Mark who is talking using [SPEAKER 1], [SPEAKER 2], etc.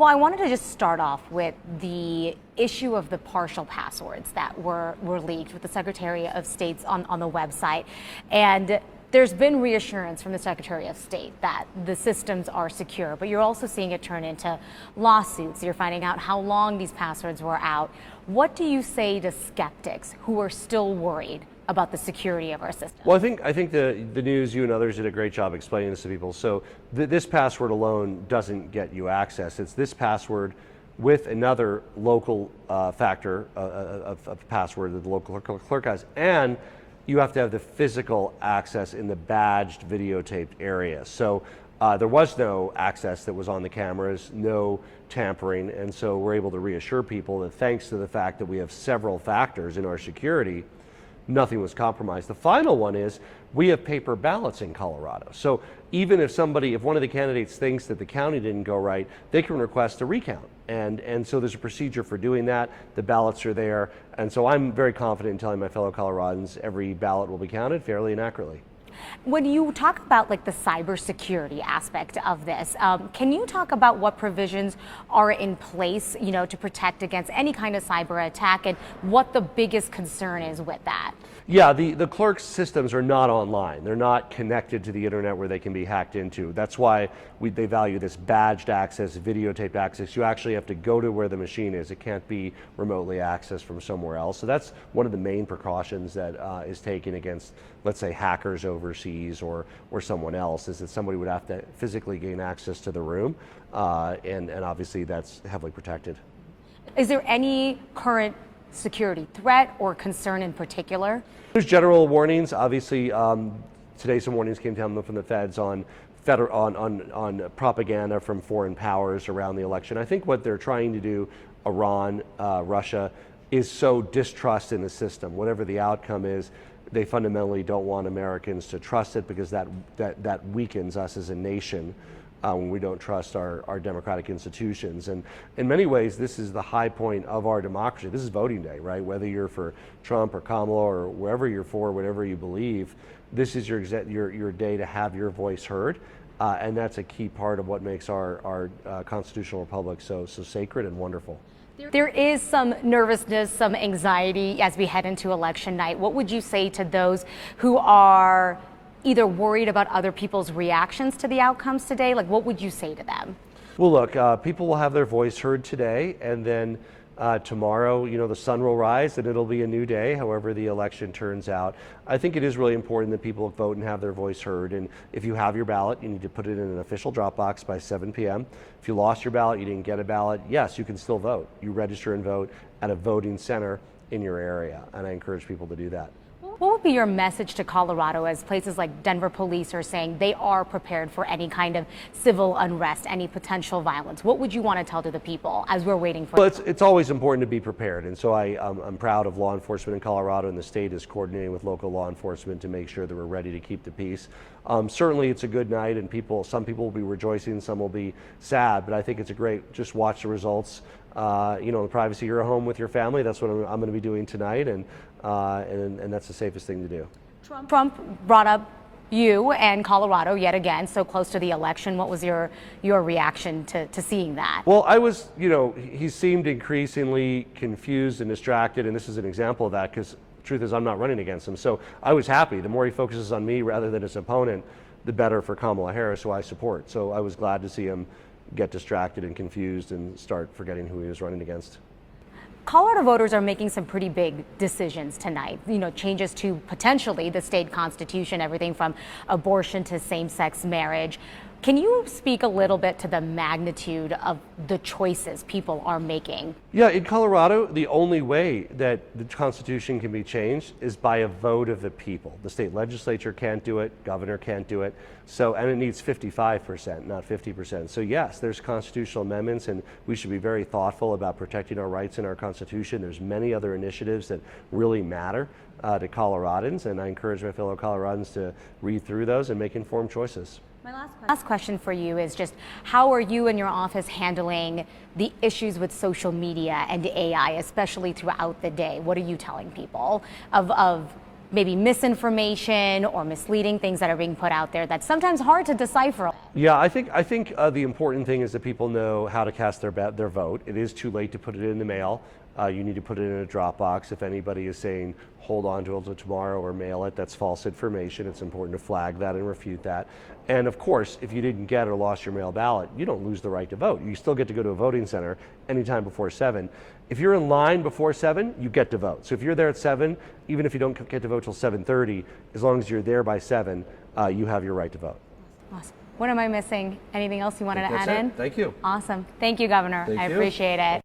[SPEAKER 1] Well, I wanted to just start off with the issue of the partial passwords that were leaked with the Secretary of State's on the website. And there's been reassurance from the Secretary of State that the systems are secure, but you're also seeing it turn into lawsuits. You're finding out how long these passwords were out. What do you say to skeptics who are still worried about the security of our system?
[SPEAKER 2] Well, I think the news, you and others did a great job explaining this to people. So this password alone doesn't get you access. It's this password with another local factor of password that the local clerk has, and you have to have the physical access in the badged videotaped area. So there was no access that was on the cameras, no tampering, and so we're able to reassure people that thanks to the fact that we have several factors in our security, nothing was compromised. The final one is we have paper ballots in Colorado. So even if one of the candidates thinks that the county didn't go right, they can request a recount. And so there's a procedure for doing that. The ballots are there. And so I'm very confident in telling my fellow Coloradans every ballot will be counted fairly and accurately.
[SPEAKER 1] When you talk about like the cybersecurity aspect of this, can you talk about what provisions are in place, to protect against any kind of cyber attack, and what the biggest concern is with that?
[SPEAKER 2] Yeah, the clerk's systems are not online. They're not connected to the internet where they can be hacked into. That's why they value this badged access, videotaped access. You actually have to go to where the machine is. It can't be remotely accessed from somewhere else. So that's one of the main precautions that is taken against, let's say, hackers overseas or someone else, is that somebody would have to physically gain access to the room, and obviously that's heavily protected.
[SPEAKER 1] Is there any current security threat or concern in particular?
[SPEAKER 2] There's general warnings. Obviously, today some warnings came down from the feds on propaganda from foreign powers around the election. I think what they're trying to do, Iran, Russia, is sow distrust in the system. Whatever the outcome is, they fundamentally don't want Americans to trust it, because that weakens us as a nation when we don't trust our democratic institutions. And in many ways, this is the high point of our democracy. This is voting day, right? Whether you're for Trump or Kamala or wherever you're for, whatever you believe, this is your day to have your voice heard. And that's a key part of what makes our constitutional republic so sacred and wonderful.
[SPEAKER 1] There is some nervousness, some anxiety as we head into election night. What would you say to those who are either worried about other people's reactions to the outcomes today? Like, what would you say to them?
[SPEAKER 2] Well, look, people will have their voice heard today, and then tomorrow, the sun will rise and it'll be a new day, however the election turns out. I think it is really important that people vote and have their voice heard. And if you have your ballot, you need to put it in an official drop box by 7 p.m. If you lost your ballot, you didn't get a ballot, yes, you can still vote. You register and vote at a voting center in your area, and I encourage people to do that.
[SPEAKER 1] What would be your message to Colorado, as places like Denver7 are saying they are prepared for any kind of civil unrest, any potential violence? What would you want to tell to the people as we're waiting for?
[SPEAKER 2] Well, it's always important to be prepared, and so I'm proud of law enforcement in Colorado, and the state is coordinating with local law enforcement to make sure that we're ready to keep the peace. Certainly it's a good night, and some people will be rejoicing, some will be sad, but I think it's just watch the results. In the privacy of your home with your family. That's what I'm going to be doing tonight, and that's the safest thing to do.
[SPEAKER 1] Trump brought up you and Colorado yet again, so close to the election. What was your reaction to seeing that?
[SPEAKER 2] Well, he seemed increasingly confused and distracted, and this is an example of that, because the truth is I'm not running against him. So I was happy. The more he focuses on me rather than his opponent, the better for Kamala Harris, who I support. So I was glad to see him get distracted and confused and start forgetting who he was running against.
[SPEAKER 1] Colorado voters are making some pretty big decisions tonight. Changes to potentially the state constitution, everything from abortion to same-sex marriage. Can you speak a little bit to the magnitude of the choices people are making?
[SPEAKER 2] Yeah, in Colorado, the only way that the Constitution can be changed is by a vote of the people. The state legislature can't do it, governor can't do it, and it needs 55%, not 50%. So yes, there's constitutional amendments, and we should be very thoughtful about protecting our rights in our Constitution. There's many other initiatives that really matter to Coloradans, and I encourage my fellow Coloradans to read through those and make informed choices.
[SPEAKER 1] My last question for you is just, how are you and your office handling the issues with social media and AI, especially throughout the day? What are you telling people of maybe misinformation or misleading things that are being put out there that's sometimes hard to decipher?
[SPEAKER 2] Yeah, I think the important thing is that people know how to cast their vote. It is too late to put it in the mail. You need to put it in a drop box. If anybody is saying hold on to it until tomorrow or mail it, that's false information. It's important to flag that and refute that. And of course, if you didn't get or lost your mail ballot, you don't lose the right to vote. You still get to go to a voting center anytime before 7. If you're in line before 7, you get to vote. So if you're there at 7, even if you don't get to vote till 7:30, as long as you're there by 7, you have your right to vote.
[SPEAKER 1] Awesome. What am I missing? Anything else you wanted to add in?
[SPEAKER 2] Thank you.
[SPEAKER 1] Awesome. Thank you, Governor. I appreciate it.